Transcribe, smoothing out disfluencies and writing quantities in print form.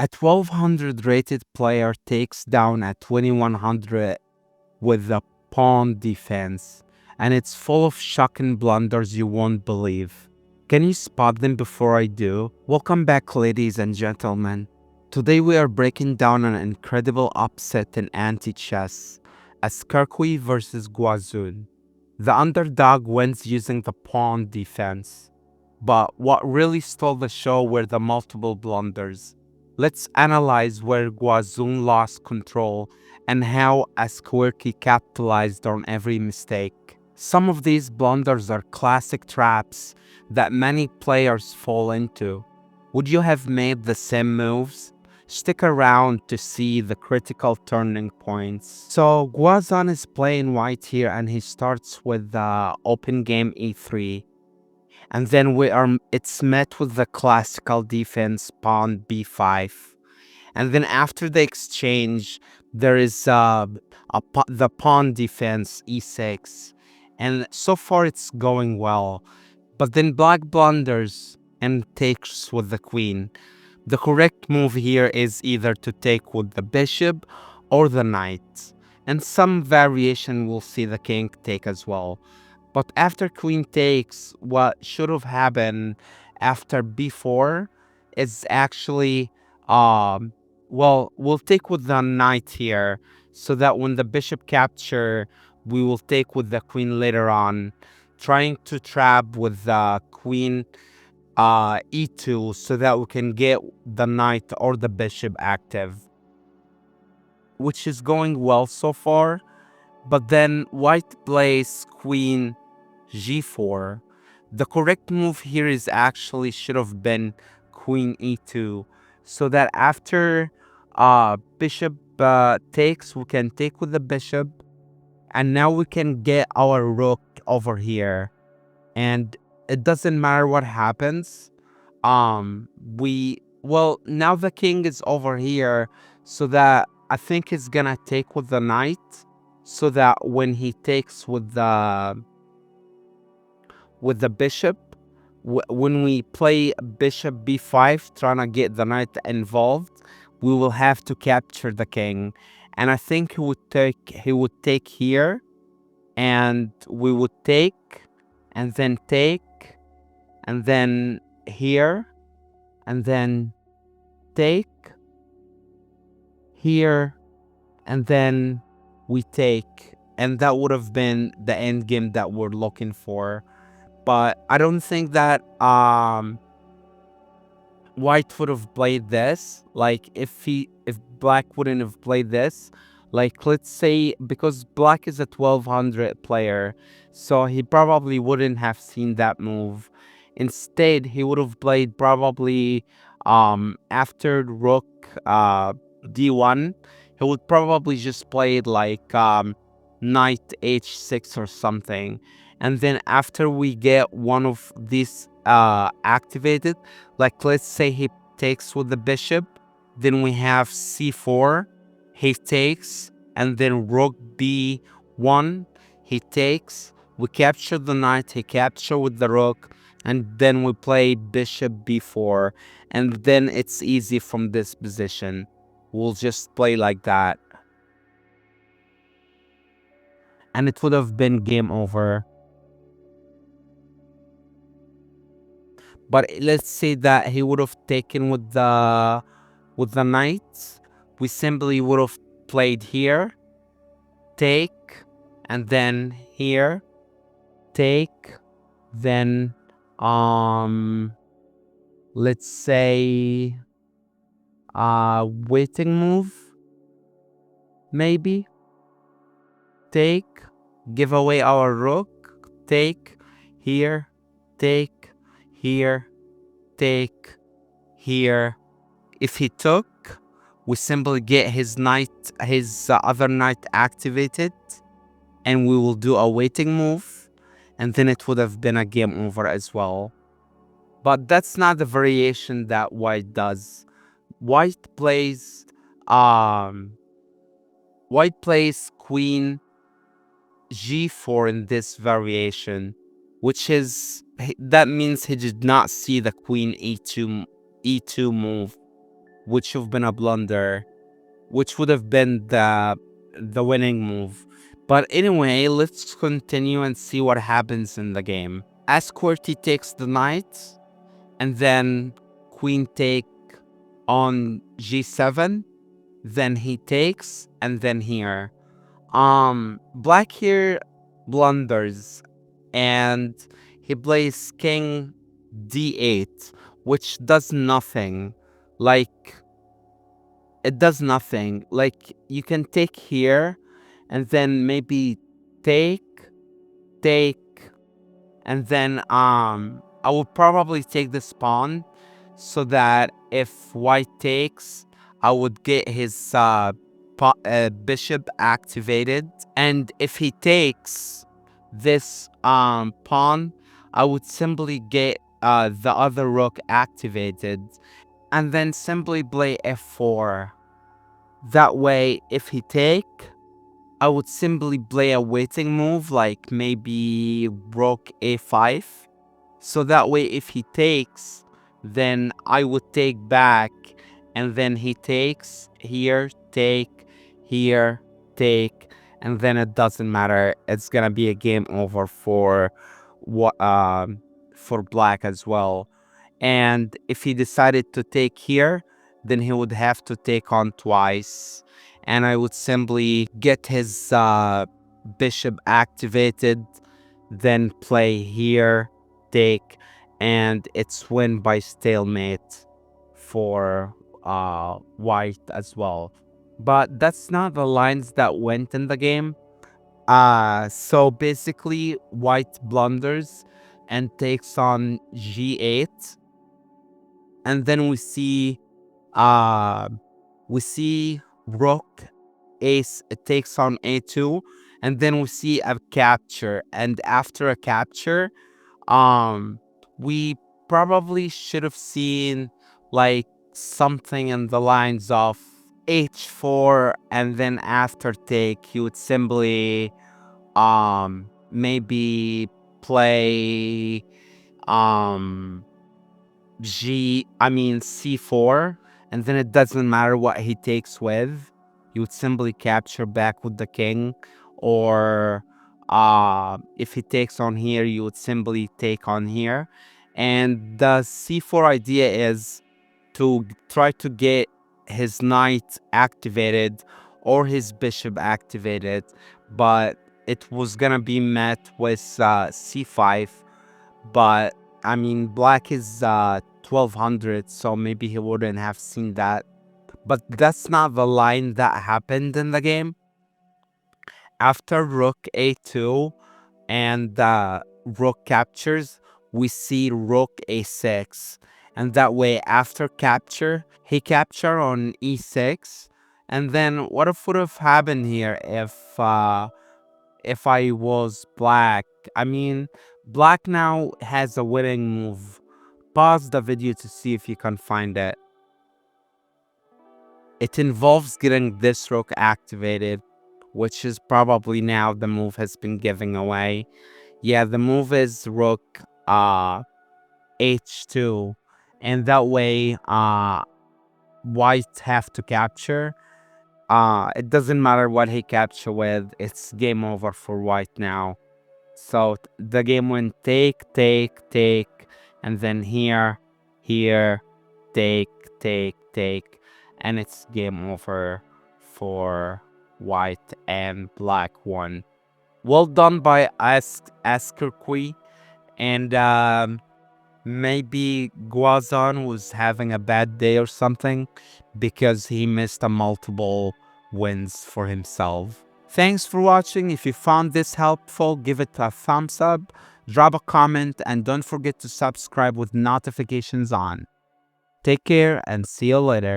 A 1200 rated player takes down a 2100 with the pawn defense, and it's full of shocking blunders you won't believe. Can you spot them before I do? Welcome back, ladies and gentlemen. Today we are breaking down an incredible upset in Antichess, Askerqwe versus Guazun. The underdog wins using the pawn defense. But what really stole the show were the multiple blunders. Let's analyze where Guazun lost control and how Askerqwe capitalized on every mistake. Some of these blunders are classic traps that many players fall into. Would you have made the same moves? Stick around to see the critical turning points. So Guazun is playing white here, and he starts with the open game e3. And then it's met with the classical defense pawn b5. And then after the exchange, there is the pawn defense e6. And so far it's going well. But then black blunders and takes with the queen. The correct move here is either to take with the bishop or the knight. And some variation will see the king take as well. But after queen takes, what should have happened after b4 is actually, we'll take with the knight here, so that when the bishop capture, we will take with the queen later on, trying to trap with the queen e2 so that we can get the knight or the bishop active, which is going well so far. But then white plays queen g4. The correct move here is actually should have been queen e2, so that after bishop takes, we can take with the bishop, and now we can get our rook over here, and it doesn't matter what happens. Now the king is over here, so that I think he's gonna take with the knight, so that when he takes with the bishop, when we play bishop b5 trying to get the knight involved, we will have to capture the king. And I think he would take here, and we would take, and then take, and then here, and then take here, and then we take, and that would have been the end game that we're looking for. But I don't think that white would have played this. Like if black wouldn't have played this, like let's say, because black is a 1200 player, so he probably wouldn't have seen that move. Instead, he would have played probably after rook d1, he would probably just play like knight h6 or something. And then after we get one of these activated, like let's say he takes with the bishop, then we have c4, he takes, and then rook b1, he takes, we capture the knight, he capture with the rook, and then we play bishop b4, and then it's easy from this position. We'll just play like that, and it would have been game over. But let's say that he would have taken with the knight. We simply would have played here, take, and then here, take, then let's say waiting move, maybe, take, give away our rook, take, here, take, here, take, here. If he took, we simply get his other knight activated, and we will do a waiting move, and then it would have been a game over as well. But that's not the variation that white does. White plays queen g4 in this variation, which that means he did not see the queen e2 move. which would have been a blunder, which would have been the winning move. But anyway, let's continue and see what happens in the game. Askerqwe takes the knight, and then queen take on g7, then he takes, and then here. Black here blunders, and he plays king d8, which does nothing. Like, it does nothing. Like, you can take here, and then maybe take, take, and then I will probably take this pawn, so that if white takes, I would get his bishop activated, and if he takes this pawn, I would simply get the other rook activated, and then simply play f4. That way, if he take, I would simply play a waiting move, like maybe rook a5. So that way, if he takes, then I would take back, and then he takes here, take, here, take, and then it doesn't matter. It's gonna be a game over what for black as well. And if he decided to take here, then he would have to take on twice, and I would simply get his bishop activated, then play here, take, and it's win by stalemate for white as well. But that's not the lines that went in the game. So basically, white blunders and takes on g8, and then uh we see rook ace, it takes on a2, and then we see a capture, and after a capture, we probably should have seen like something in the lines of h4, and then after take you would simply maybe play um c4, and then it doesn't matter what he takes with. You would simply capture back with the king, or if he takes on here, you would simply take on here. And the c4 idea is to try to get his knight activated or his bishop activated, but it was gonna be met with c5. But black is 1200, so maybe he wouldn't have seen that. But that's not the line that happened in the game. After rook a2 and rook captures, we see rook a6. And that way, after capture, he capture on e6. And then what would have happened here if I was black? Black now has a winning move. Pause the video to see if you can find it. It involves getting this rook activated, which is probably now the move has been giving away. Yeah, the move is rook h2, and that way white have to capture. It doesn't matter what he capture with, it's game over for white now. So the game went take, take, take, and then here, here, take, take, take, and it's game over for white, and black won. Well done by Askerqwe, and maybe Guazun was having a bad day or something, because he missed a multiple wins for himself. Thanks for watching. If you found this helpful, give it a thumbs up, drop a comment, and don't forget to subscribe with notifications on. Take care and see you later.